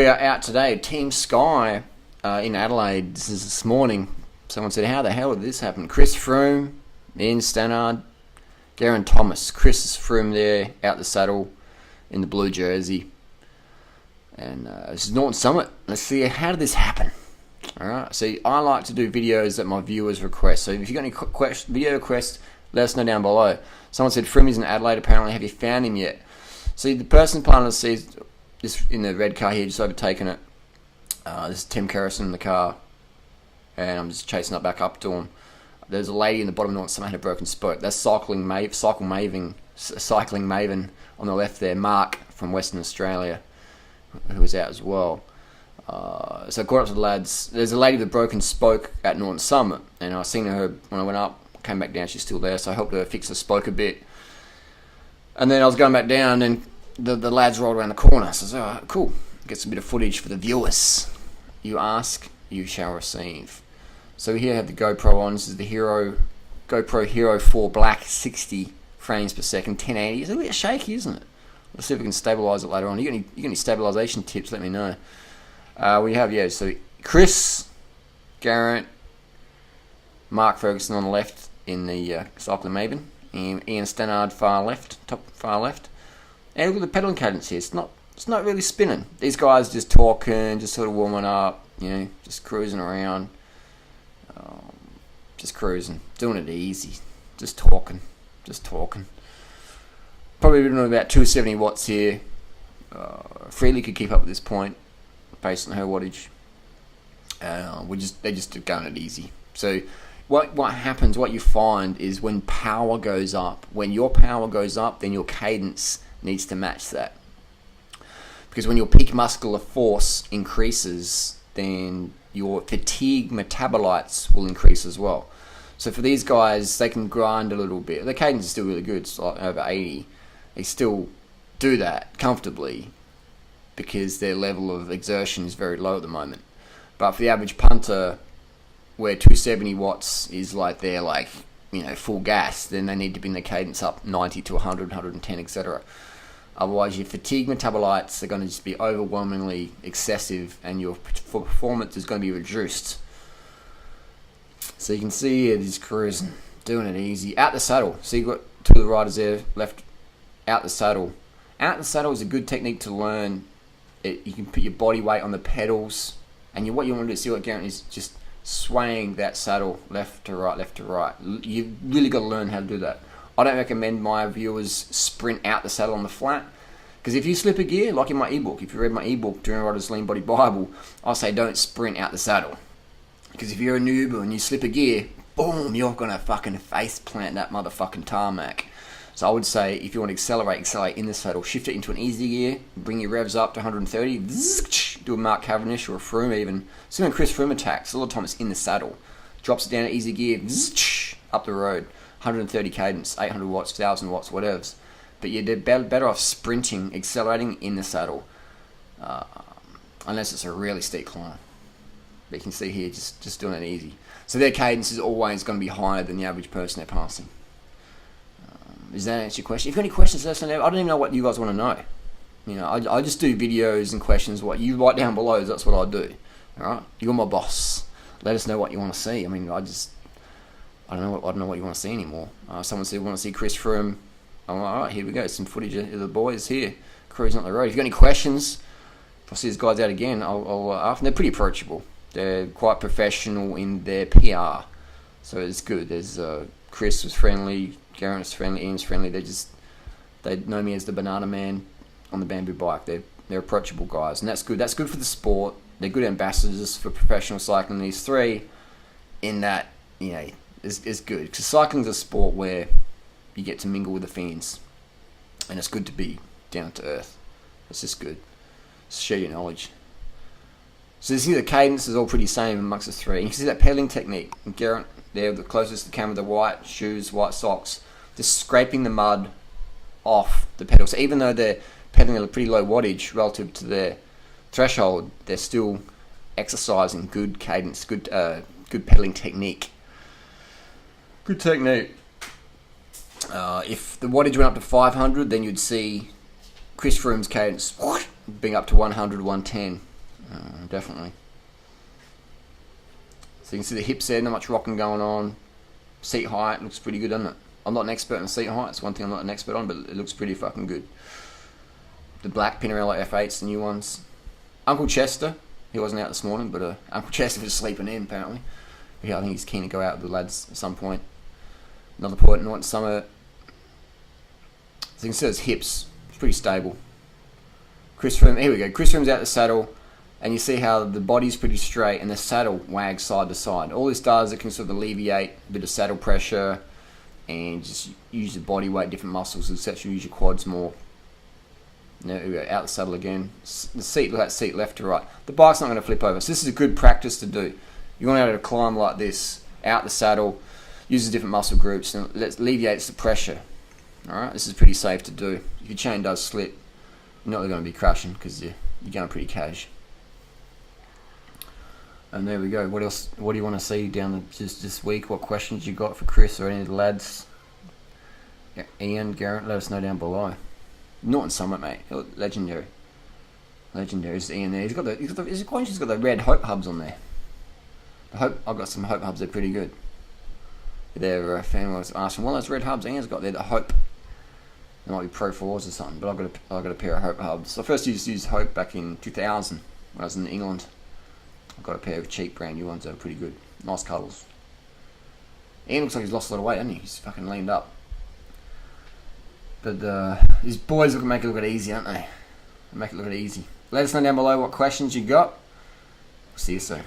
are out today. Team Sky in Adelaide. This is this morning. Someone said, how the hell did this happen? Chris Froome, Ian Stannard, Geraint Thomas. Chris Froome there, out the saddle in the blue jersey. And this is Norton Summit. Let's see, how did this happen? Alright, so I like to do videos that my viewers request. So if you've got any video requests, let us know down below. Someone said, Froome is in Adelaide apparently. Have you found him yet? See, the person planning to see this in the red car here, just overtaken it. This is Tim Kerrison in the car. And I'm just chasing up back up to him. There's a lady in the bottom of Norton Summit had a broken spoke. That's cycling maven on the left there. Mark from Western Australia, who was out as well. So I caught up to the lads. There's a lady with a broken spoke at Norton Summit, and I seen her when I went up. Came back down, she's still there, so I helped her fix the spoke a bit. And then I was going back down, and the lads rolled around the corner. So I said, oh, cool, get some bit of footage for the viewers. You ask, you shall receive. So here I have the GoPro on. This is the GoPro Hero 4 Black, 60 frames per second, 1080. It's a bit shaky, isn't it? Let's see if we can stabilize it later on. You got any stabilization tips? Let me know. We have, yeah, so Chris, Geraint, Mark Ferguson on the left in the cycling maven, and Ian Stannard far left, top far left. And look at the pedaling cadence here. It's not really spinning. These guys just talking, just sort of warming up, you know, just cruising around, just cruising, doing it easy, just talking. Probably doing about 270 watts here. Freely could keep up at this point, based on her wattage. They're just going it easy. So what happens, what you find is when power goes up, when your power goes up, then your cadence needs to match that. Because when your peak muscular force increases, then your fatigue metabolites will increase as well. So for these guys, they can grind a little bit. The cadence is still really good, it's like over 80. They still do that comfortably because their level of exertion is very low at the moment. But for the average punter, where 270 watts is like they're like, you know, full gas, then they need to bring the cadence up 90 to 100, 110, etc. Otherwise, your fatigue metabolites are going to just be overwhelmingly excessive, and your performance is going to be reduced. So you can see here, just cruising, doing it easy. Out the saddle. So you've got two of the riders there, left. Out the saddle. Out the saddle is a good technique to learn. You can put your body weight on the pedals, and what you want to do, see what Geraint is just swaying that saddle left to right, left to right. You've really got to learn how to do that. I don't recommend my viewers sprint out the saddle on the flat, because if you slip a gear, like in my ebook, if you read my ebook, Dream Rider's Lean Body Bible, I'll say don't sprint out the saddle. Because if you're a noob and you slip a gear, boom, you're going to fucking face plant that motherfucking tarmac. So I would say if you want to accelerate in the saddle, shift it into an easy gear, bring your revs up to 130, do a Mark Cavendish or a Froome even. So when Chris Froome attacks, a lot of time it's in the saddle. Drops it down to easy gear, up the road, 130 cadence, 800 watts, 1000 watts, whatever. But you're better off sprinting, accelerating in the saddle, unless it's a really steep climb. But you can see here, just doing it easy. So their cadence is always going to be higher than the average person they're passing. Does that answer your question? If you've got any questions, let us know. I don't even know what you guys want to know. You know, I just do videos and questions. What you write down below, that's what I do. All right, you're my boss. Let us know what you want to see. I mean, I don't know what you want to see anymore. Someone said, want to see Chris Froome. I'm like, all right, here we go. Some footage of the boys here cruising up the road. If you've got any questions, if I see these guys out again, I'll ask them. They're pretty approachable. They're quite professional in their PR, so it's good. There's Chris was friendly, Geraint was friendly, Ian's friendly. They know me as the banana man on the bamboo bike. They're approachable guys, and that's good. That's good for the sport. They're good ambassadors for professional cycling. These three, in that, you know, is good, because cycling's a sport where you get to mingle with the fans, and it's good to be down to earth. It's just good. Share your knowledge. So you see the cadence is all pretty same amongst the three. And you can see that pedaling technique. And Geraint there, the closest to the camera, the white shoes, white socks, just scraping the mud off the pedal. So even though they're pedaling at a pretty low wattage relative to their threshold, they're still exercising good cadence, good pedaling technique. Good technique. If the wattage went up to 500, then you'd see Chris Froome's cadence being up to 100, 110. Definitely. So you can see the hips there, not much rocking going on. Seat height looks pretty good, doesn't it? I'm not an expert on seat height. It's one thing I'm not an expert on, but it looks pretty fucking good. The black Pinarello F8s, the new ones. Uncle Chester, he wasn't out this morning, but Uncle Chester was sleeping in apparently. Yeah, I think he's keen to go out with the lads at some point. Another point, Norton Summer. So you can see his hips, it's pretty stable. Chris Froome, here we go. Chris Froome's out the saddle, and you see how the body's pretty straight and the saddle wags side to side. All this does, it can sort of alleviate a bit of saddle pressure and just use the body weight, different muscles, etc. Use your quads more. Now we go out the saddle again. The seat, look at that seat left to right. The bike's not going to flip over, so this is a good practice to do. You want to be able to climb like this, out the saddle, uses different muscle groups, and alleviates the pressure. Alright, this is pretty safe to do. If your chain does slip, you're not really going to be crashing because you're going pretty cash. And there we go. What else? What do you want to see down just this week? What questions you got for Chris or any of the lads? Yeah, Ian, Garrett, let us know down below. Norton Summit, mate. Legendary. Legendary is Ian there. He's got the red Hope hubs on there. I've got some Hope hubs. They're pretty good. Their fan was asking, one of those red hubs Ian's got there, the Hope. They might be Pro 4s or something, but I've got a pair of Hope hubs. So I first used Hope back in 2000 when I was in England. I've got a pair of cheap brand new ones that are pretty good. Nice colours. Ian looks like he's lost a lot of weight, hasn't he? He's fucking leaned up. But these boys make it look easy, aren't they? They make it look easy. Let us know down below what questions you got. See you soon.